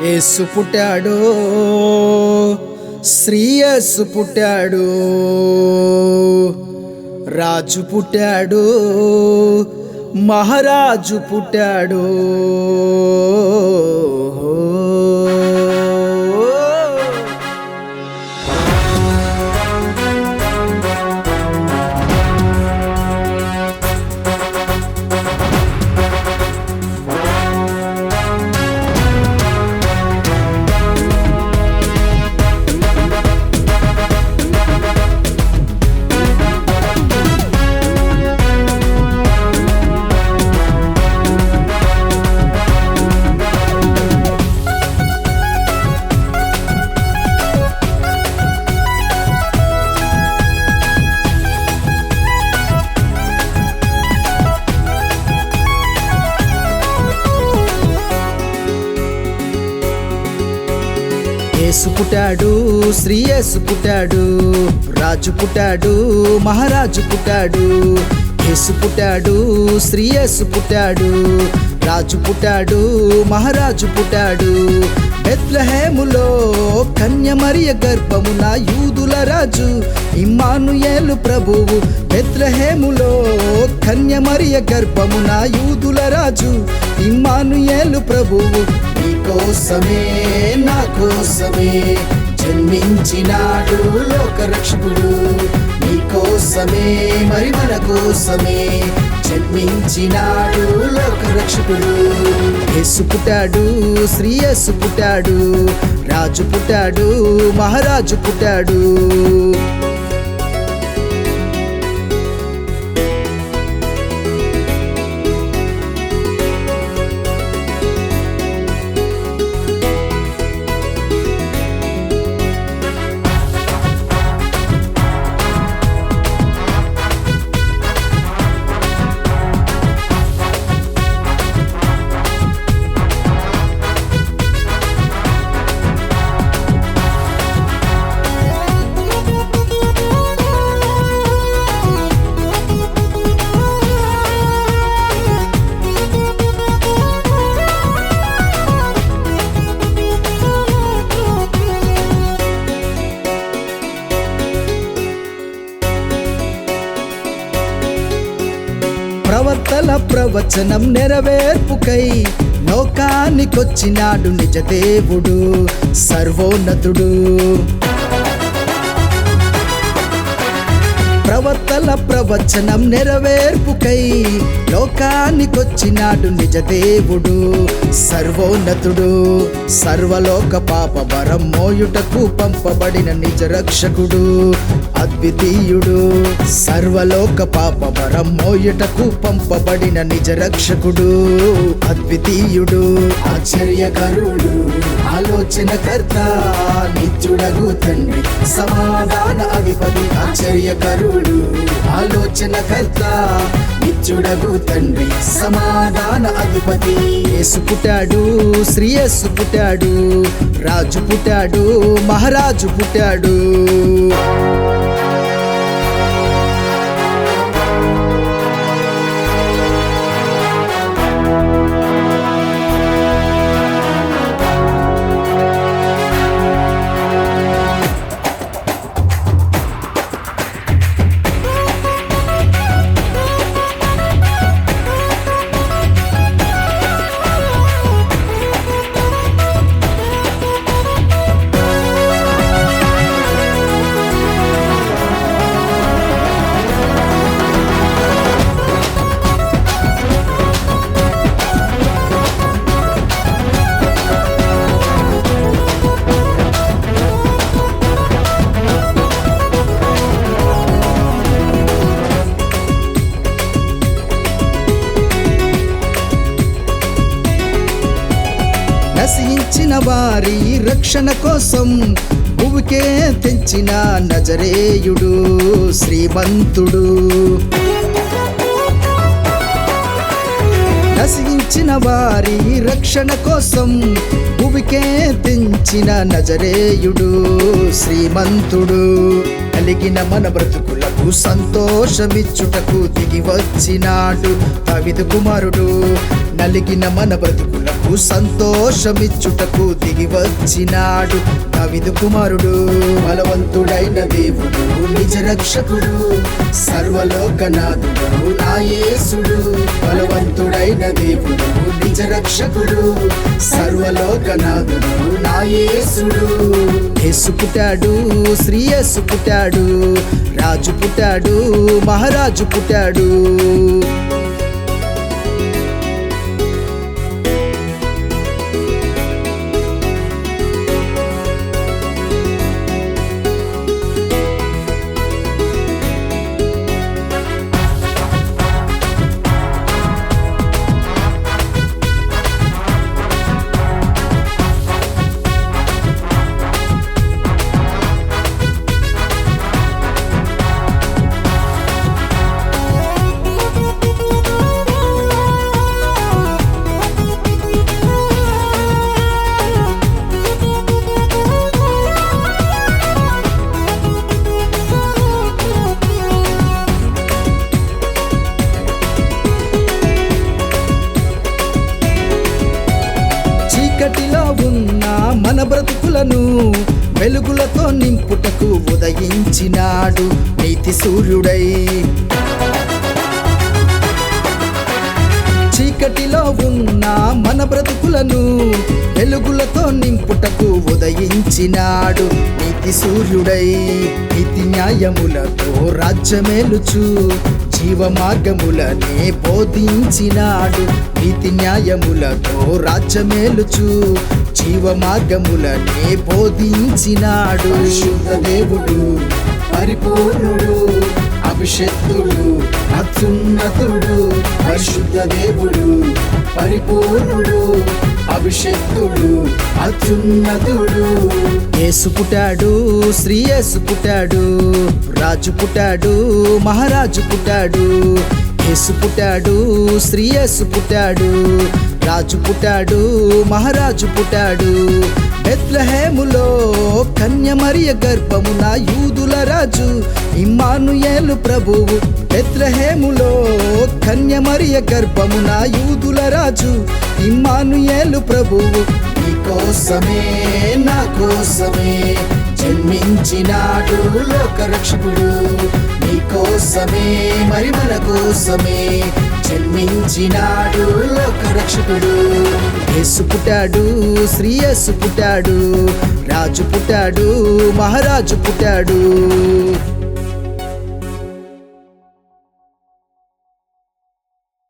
యేసు పుట్టాడు, శ్రీ యేసు పుట్టాడు, రాజు పుట్టాడు, మహారాజు పుట్టాడు. యేసు పుట్టాడు, శ్రీ యేసు పుట్టాడు, రాజు పుట్టాడు, మహారాజు పుట్టాడు. యేసు పుట్టాడు, శ్రీ యేసు పుట్టాడు, రాజు పుట్టాడు, మహారాజు పుట్టాడు. బెత్లెహేములో కన్య మరియ గర్భమున యూదుల రాజు ఇమ్మానుయేలు ప్రభువు. బెత్లెహేములో కన్య మరియ గర్భమున యూదుల రాజు ఇమ్మానుయేలు ప్రభువు. నీకోసమే నా కోసమే జన్మించినాడు లోకరక్షకుడు. నీకోసమే మరి మన కోసమే జన్మించినాడు లోకరక్షకుడు. యేసు పుట్టాడు, శ్రీ యేసు పుట్టాడు, రాజు పుట్టాడు, మహారాజు పుట్టాడు. ప్రవక్తల ప్రవచనం నెరవేర్పుకై లోకానికొచ్చినాడు నిజ దేవుడు, సర్వోన్నతుడు. ప్రవక్తల ప్రవచనం నెరవేర్పుకై లోకానికొచ్చినాడు నిజ దేవుడు, సర్వోన్నతుడు. సర్వలోక పాప వరం మోయుటకు పంపబడిన నిజ రక్షకుడు, అద్వితీయుడు. సర్వలోక పాప వరం మోయుటకు పంపబడిన నిజ రక్షకుడు, అద్వితీయుడు. ఆశ్చర్యకరుడు, ఆలోచనకర్త, నిత్యుడగు తండ్రి, సమాధాన అధిపతి. ఆశ్చర్యకరుడు, ఆలోచనకర్త, నిత్యుడగు తండ్రి, సమాధాన అధిపతి. యేసు పుట్టాడు, శ్రీ యేసు పుట్టాడు, రాజు పుట్టాడు, మహారాజు పుట్టాడు. నశించిన వారి రక్షణ కోసం భూమికే తెంచిన నజరేయుడు, శ్రీమంతుడు. నశించిన వారి రక్షణ కోసం భూమికే తెంచిన నజరేయుడు, శ్రీమంతుడు. నలిగిన మన బ్రతుకులకు సంతోషమిచ్చుటకు దిగి వచ్చినాడు దావీదు కుమారుడు. నలిగిన మన బ్రతుకులకు సంతోషమిచ్చుటకు దిగి వచ్చినాడు దావీదు కుమారుడు. బలవంతుడైన దేవుడు నిజ రక్షకుడు, సర్వలోకనాథుడు నా యేసుడు. బలవంతుడైన దేవుడు నిజ రక్షకుడు, సర్వలోకనాథుడు నా యేసుడు. యేసు పుట్టాడు, శ్రీ యేసు పుట్టాడు, రాజు పుట్టాడు, మహారాజు పుట్టాడు. చీకటిలో ఉన్న మన బ్రతుకులను వెలుగులతో నింపుటకు ఉదయించినాడు నీతి సూర్యుడై. చీకటిలో ఉన్న మన బ్రతుకులను వెలుగులతో నింపుటకు ఉదయించినాడు నీతి సూర్యుడై. నీతి న్యాయములతో రాజ్యమేలుచు జీవ మార్గములనే బోధించినాడు. నీతి న్యాయములతో రాజ్యమేలుచు జీవ మార్గములనే బోధించినాడు. పరిశుద్ధ దేవుడు పరిపూర్ణుడు, అభిషేక్తుడు అత్యున్నతుడు. పరిశుద్ధ దేవుడు పరిపూర్ణుడు, అభిషేక్తుడు అత్యున్నతుడు. యేసు పుట్టాడు, శ్రీ యేసు పుట్టాడు, రాజు పుట్టాడు, మహారాజు పుట్టాడు. యేసు పుట్టాడు, శ్రీ యేసు పుట్టాడు, రాజు పుట్టాడు, మహారాజు పుట్టాడు. బెత్లెహేములో కన్య మరియ గర్భమున యూదుల రాజు ఇమ్మానుయేలు ప్రభువు. బెత్లెహేములో కన్య మరియ గర్భమున యూదుల రాజు ఇమ్మానుయేలు ప్రభువు. నీ కోసమే నా కోసమే జన్మించినాడు లోక రక్షకుడు. నీ కోసమే మరి మన కోసమే జన్మించినాడు లోక రక్షకుడు. యేసు పుట్టాడు, శ్రీ యేసు పుట్టాడు, రాజు పుట్టాడు, మహారాజు పుట్టాడు.